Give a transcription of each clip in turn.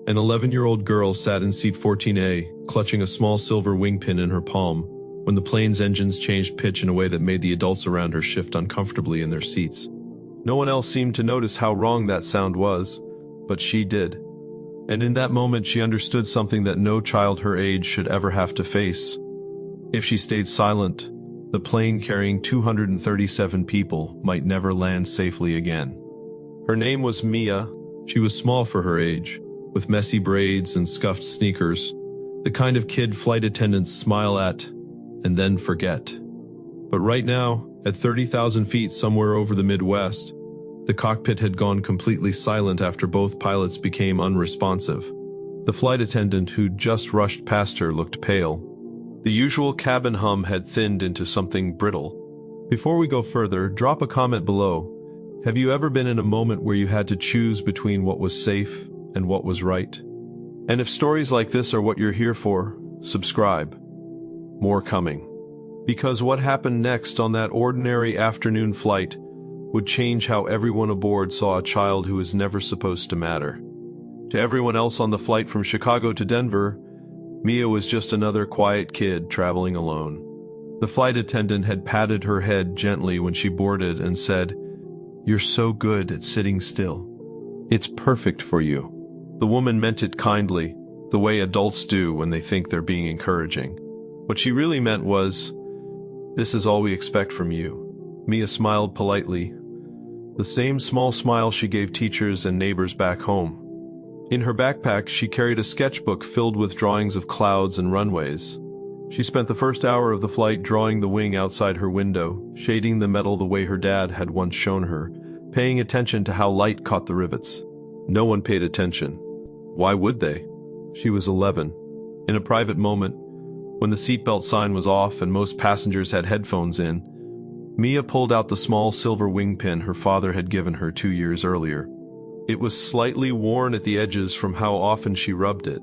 An 11-year-old girl sat in seat 14A, clutching a small silver wing pin in her palm, when the plane's engines changed pitch in a way that made the adults around her shift uncomfortably in their seats. No one else seemed to notice how wrong that sound was, but she did. And in that moment she understood something that no child her age should ever have to face. If she stayed silent, the plane carrying 237 people might never land safely again. Her name was Mia. She was small for her age, with messy braids and scuffed sneakers, the kind of kid flight attendants smile at and then forget. But right now, at 30,000 feet somewhere over the Midwest, the cockpit had gone completely silent after both pilots became unresponsive. The flight attendant who'd just rushed past her looked pale. The usual cabin hum had thinned into something brittle. Before we go further, drop a comment below. Have you ever been in a moment where you had to choose between what was safe and what was right? And if stories like this are what you're here for, subscribe. More coming. Because what happened next on that ordinary afternoon flight would change how everyone aboard saw a child who was never supposed to matter. To everyone else on the flight from Chicago to Denver, Mia was just another quiet kid traveling alone. The flight attendant had patted her head gently when she boarded and said, "You're so good at sitting still. It's perfect for you." The woman meant it kindly, the way adults do when they think they're being encouraging. What she really meant was, "This is all we expect from you." Mia smiled politely, the same small smile she gave teachers and neighbors back home. In her backpack, she carried a sketchbook filled with drawings of clouds and runways. She spent the first hour of the flight drawing the wing outside her window, shading the metal the way her dad had once shown her, paying attention to how light caught the rivets. No one paid attention. Why would they? She was 11. In a private moment, when the seatbelt sign was off and most passengers had headphones in, Mia pulled out the small silver wing pin her father had given her 2 years earlier. It was slightly worn at the edges from how often she rubbed it.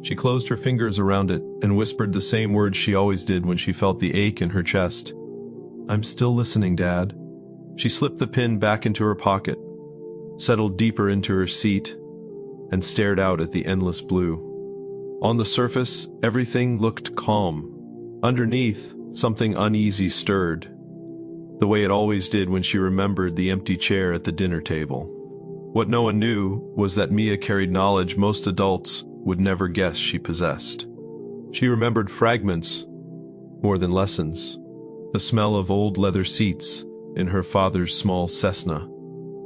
She closed her fingers around it and whispered the same words she always did when she felt the ache in her chest. "I'm still listening, Dad." She slipped the pin back into her pocket, settled deeper into her seat, and stared out at the endless blue. On the surface, everything looked calm. Underneath, something uneasy stirred, the way it always did when she remembered the empty chair at the dinner table. What no one knew was that Mia carried knowledge most adults would never guess she possessed. She remembered fragments more than lessons. The smell of old leather seats in her father's small Cessna.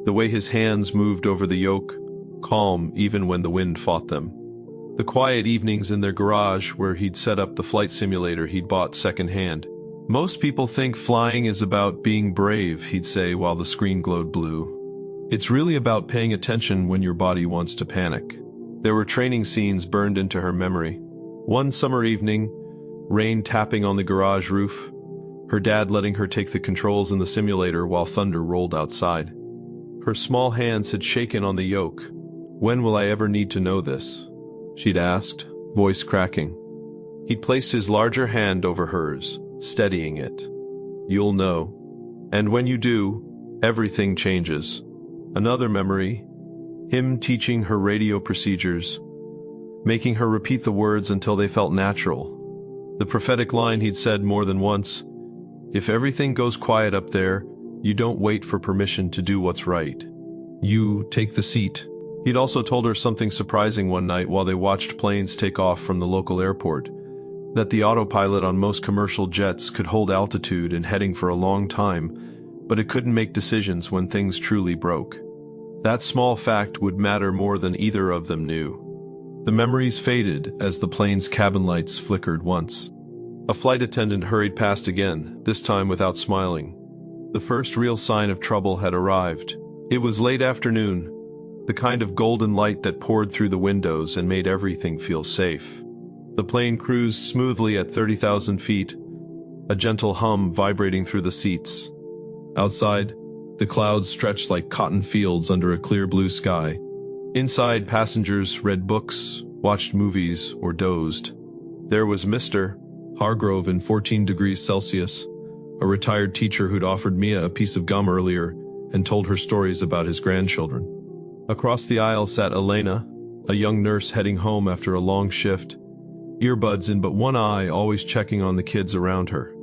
The way his hands moved over the yoke, calm even when the wind fought them. The quiet evenings in their garage where he'd set up the flight simulator he'd bought secondhand. "Most people think flying is about being brave," he'd say while the screen glowed blue. "It's really about paying attention when your body wants to panic." There were training scenes burned into her memory. One summer evening, rain tapping on the garage roof, her dad letting her take the controls in the simulator while thunder rolled outside. Her small hands had shaken on the yoke. "When will I ever need to know this?" she'd asked, voice cracking. He'd placed his larger hand over hers, steadying it. "You'll know. And when you do, everything changes." Another memory, him teaching her radio procedures, making her repeat the words until they felt natural. The prophetic line he'd said more than once, "If everything goes quiet up there, you don't wait for permission to do what's right. You take the seat." He'd also told her something surprising one night while they watched planes take off from the local airport, that the autopilot on most commercial jets could hold altitude and heading for a long time, but it couldn't make decisions when things truly broke. That small fact would matter more than either of them knew. The memories faded as the plane's cabin lights flickered once. A flight attendant hurried past again, this time without smiling. The first real sign of trouble had arrived. It was late afternoon, the kind of golden light that poured through the windows and made everything feel safe. The plane cruised smoothly at 30,000 feet, a gentle hum vibrating through the seats. Outside, the clouds stretched like cotton fields under a clear blue sky. Inside, passengers read books, watched movies, or dozed. There was Mr. Hargrove in 14 degrees Celsius, a retired teacher who'd offered Mia a piece of gum earlier and told her stories about his grandchildren. Across the aisle sat Elena, a young nurse heading home after a long shift, earbuds in but one eye, always checking on the kids around her.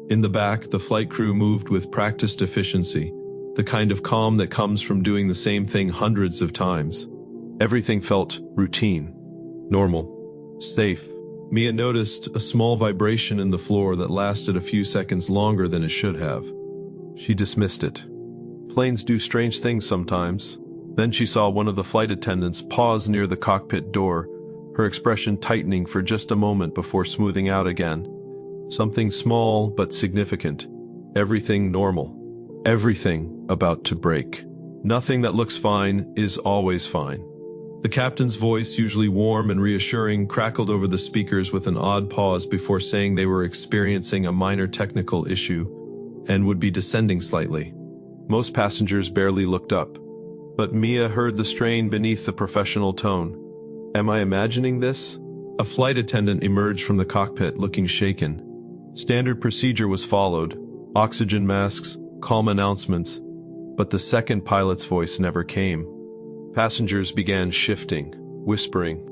In the back, the flight crew moved with practiced efficiency, the kind of calm that comes from doing the same thing hundreds of times. Everything felt routine, normal, safe. Mia noticed a small vibration in the floor that lasted a few seconds longer than it should have. She dismissed it. Planes do strange things sometimes. Then she saw one of the flight attendants pause near the cockpit door, her expression tightening for just a moment before smoothing out again. Something small but significant. Everything normal. Everything about to break. Nothing that looks fine is always fine. The captain's voice, usually warm and reassuring, crackled over the speakers with an odd pause before saying they were experiencing a minor technical issue and would be descending slightly. Most passengers barely looked up, but Mia heard the strain beneath the professional tone. Am I imagining this? A flight attendant emerged from the cockpit looking shaken. Standard procedure was followed, oxygen masks, calm announcements, but the second pilot's voice never came. Passengers began shifting, whispering.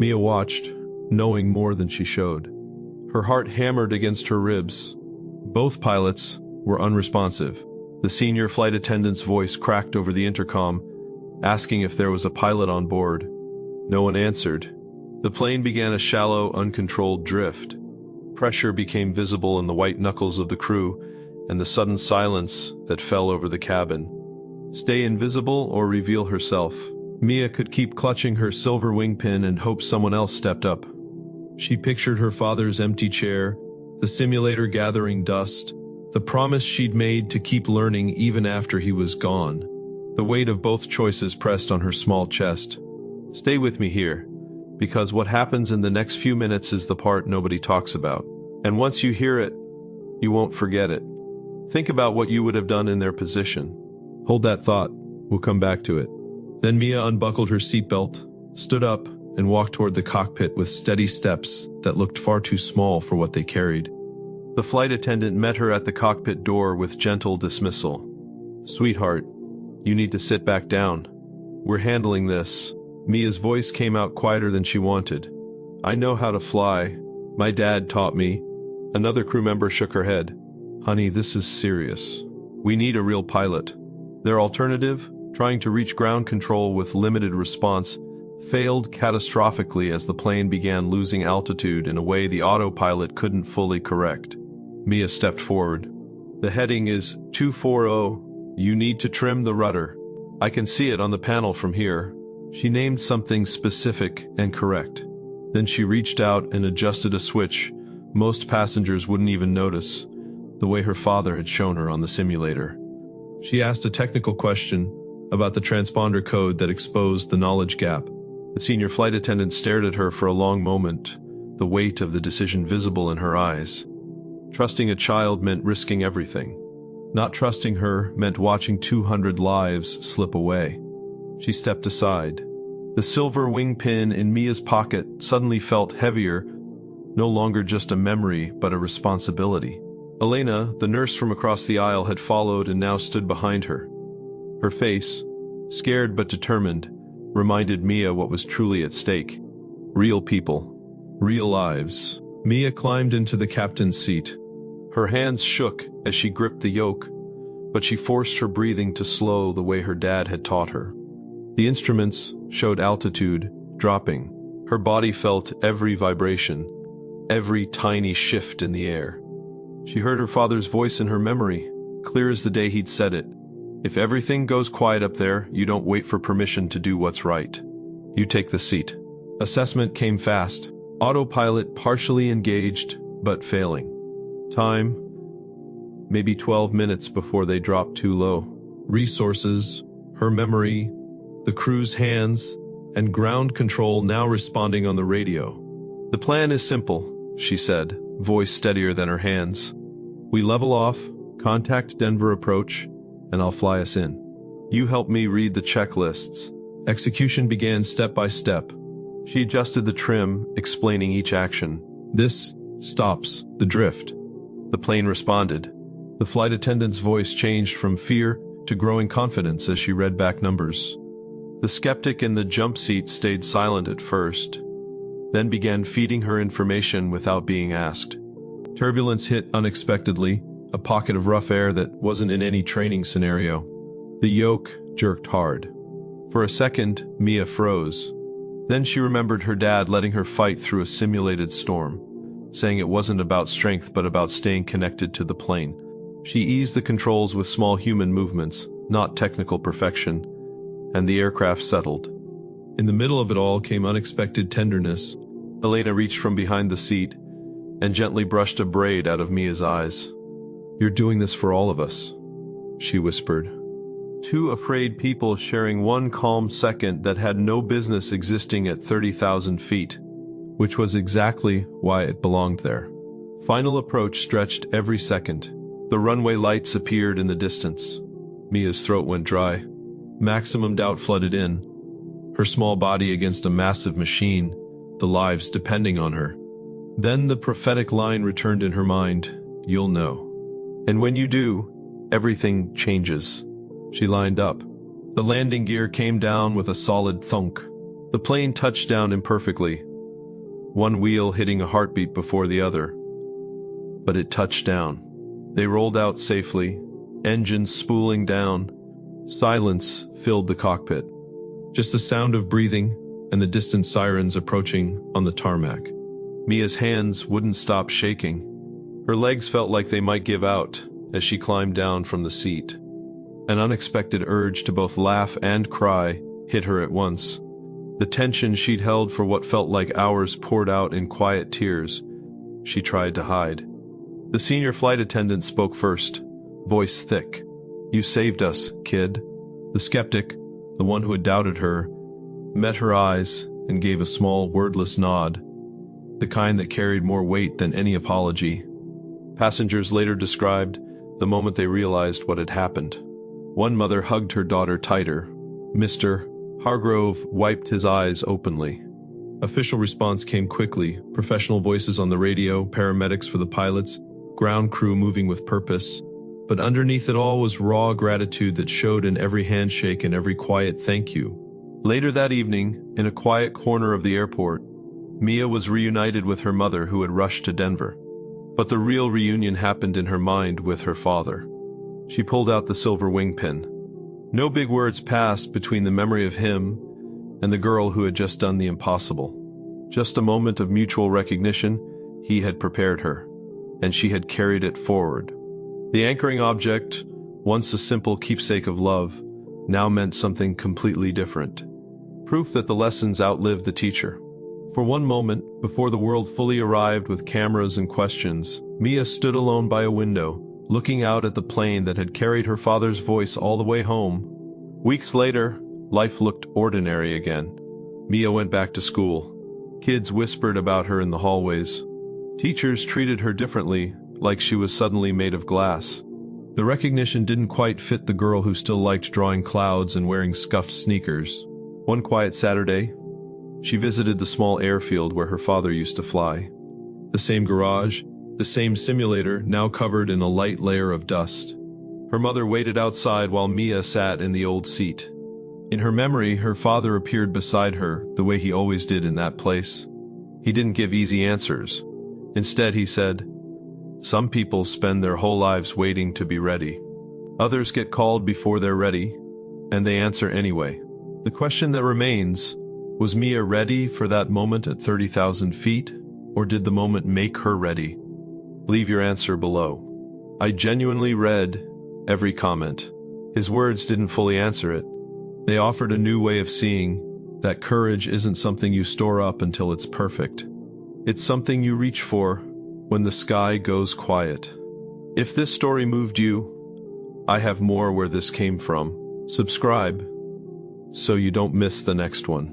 Mia watched, knowing more than she showed. Her heart hammered against her ribs. Both pilots were unresponsive. The senior flight attendant's voice cracked over the intercom, asking if there was a pilot on board. No one answered. The plane began a shallow, uncontrolled drift. Pressure became visible in the white knuckles of the crew and the sudden silence that fell over the cabin. Stay invisible or reveal herself. Mia could keep clutching her silver wing pin and hope someone else stepped up. She pictured her father's empty chair, the simulator gathering dust, the promise she'd made to keep learning even after he was gone. The weight of both choices pressed on her small chest. Stay with me here, because what happens in the next few minutes is the part nobody talks about. And once you hear it, you won't forget it. Think about what you would have done in their position. Hold that thought. We'll come back to it. Then Mia unbuckled her seatbelt, stood up, and walked toward the cockpit with steady steps that looked far too small for what they carried. The flight attendant met her at the cockpit door with gentle dismissal. Sweetheart, you need to sit back down. We're handling this. Mia's voice came out quieter than she wanted. I know how to fly. My dad taught me. Another crew member shook her head. Honey, this is serious. We need a real pilot. Their alternative, trying to reach ground control with limited response, failed catastrophically as the plane began losing altitude in a way the autopilot couldn't fully correct. Mia stepped forward. The heading is 240. You need to trim the rudder. I can see it on the panel from here. She named something specific and correct. Then she reached out and adjusted a switch most passengers wouldn't even notice, the way her father had shown her on the simulator. She asked a technical question about the transponder code that exposed the knowledge gap. The senior flight attendant stared at her for a long moment, the weight of the decision visible in her eyes. Trusting a child meant risking everything. Not trusting her meant watching 200 lives slip away. She stepped aside. The silver wing pin in Mia's pocket suddenly felt heavier, no longer just a memory but a responsibility. Elena, the nurse from across the aisle, had followed and now stood behind her. Her face, scared but determined, reminded Mia what was truly at stake. Real people. Real lives. Mia climbed into the captain's seat. Her hands shook as she gripped the yoke, but she forced her breathing to slow the way her dad had taught her. The instruments showed altitude dropping. Her body felt every vibration, every tiny shift in the air. She heard her father's voice in her memory, clear as the day he'd said it. If everything goes quiet up there, you don't wait for permission to do what's right. You take the seat. Assessment came fast. Autopilot partially engaged, but failing. Time, maybe 12 minutes before they dropped too low. Resources, her memory, the crew's hands, and ground control now responding on the radio. The plan is simple, she said, voice steadier than her hands. We level off, contact Denver approach, and I'll fly us in. You help me read the checklists. Execution began step by step. She adjusted the trim, explaining each action. This stops the drift. The plane responded. The flight attendant's voice changed from fear to growing confidence as she read back numbers. The skeptic in the jump seat stayed silent at first, then began feeding her information without being asked. Turbulence hit unexpectedly, a pocket of rough air that wasn't in any training scenario. The yoke jerked hard. For a second, Mia froze. Then she remembered her dad letting her fight through a simulated storm, saying it wasn't about strength but about staying connected to the plane. She eased the controls with small human movements, not technical perfection, and the aircraft settled. In the middle of it all came unexpected tenderness. Elena reached from behind the seat and gently brushed a braid out of Mia's eyes. "You're doing this for all of us," she whispered. Two afraid people sharing one calm second that had no business existing at 30,000 feet, which was exactly why it belonged there. Final approach stretched every second. The runway lights appeared in the distance. Mia's throat went dry. Maximum doubt flooded in. Her small body against a massive machine, the lives depending on her. Then the prophetic line returned in her mind, "You'll know. And when you do, everything changes." She lined up. The landing gear came down with a solid thunk. The plane touched down imperfectly, one wheel hitting a heartbeat before the other. But it touched down. They rolled out safely, engines spooling down. Silence filled the cockpit. Just the sound of breathing and the distant sirens approaching on the tarmac. Mia's hands wouldn't stop shaking. Her legs felt like they might give out as she climbed down from the seat. An unexpected urge to both laugh and cry hit her at once. The tension she'd held for what felt like hours poured out in quiet tears she tried to hide. The senior flight attendant spoke first, voice thick. "You saved us, kid." The skeptic, the one who had doubted her, met her eyes and gave a small wordless nod, the kind that carried more weight than any apology. Passengers later described the moment they realized what had happened. One mother hugged her daughter tighter. Mr. Hargrove wiped his eyes openly. Official response came quickly, professional voices on the radio, paramedics for the pilots, ground crew moving with purpose. But underneath it all was raw gratitude that showed in every handshake and every quiet thank you. Later that evening, in a quiet corner of the airport, Mia was reunited with her mother who had rushed to Denver. But the real reunion happened in her mind with her father. She pulled out the silver wing pin. No big words passed between the memory of him and the girl who had just done the impossible. Just a moment of mutual recognition. He had prepared her, and she had carried it forward. The anchoring object, once a simple keepsake of love, now meant something completely different. Proof that the lessons outlived the teacher. For one moment, before the world fully arrived with cameras and questions, Mia stood alone by a window, looking out at the plane that had carried her father's voice all the way home. Weeks later, life looked ordinary again. Mia went back to school. Kids whispered about her in the hallways. Teachers treated her differently, like she was suddenly made of glass. The recognition didn't quite fit the girl who still liked drawing clouds and wearing scuffed sneakers. One quiet Saturday, she visited the small airfield where her father used to fly. The same garage, the same simulator, now covered in a light layer of dust. Her mother waited outside while Mia sat in the old seat. In her memory, her father appeared beside her the way he always did in that place. He didn't give easy answers. Instead, he said, "Some people spend their whole lives waiting to be ready. Others get called before they're ready, and they answer anyway." The question that remains, was Mia ready for that moment at 30,000 feet, or did the moment make her ready? Leave your answer below. I genuinely read every comment. His words didn't fully answer it. They offered a new way of seeing that courage isn't something you store up until it's perfect. It's something you reach for when the sky goes quiet. If this story moved you, I have more where this came from. Subscribe so you don't miss the next one.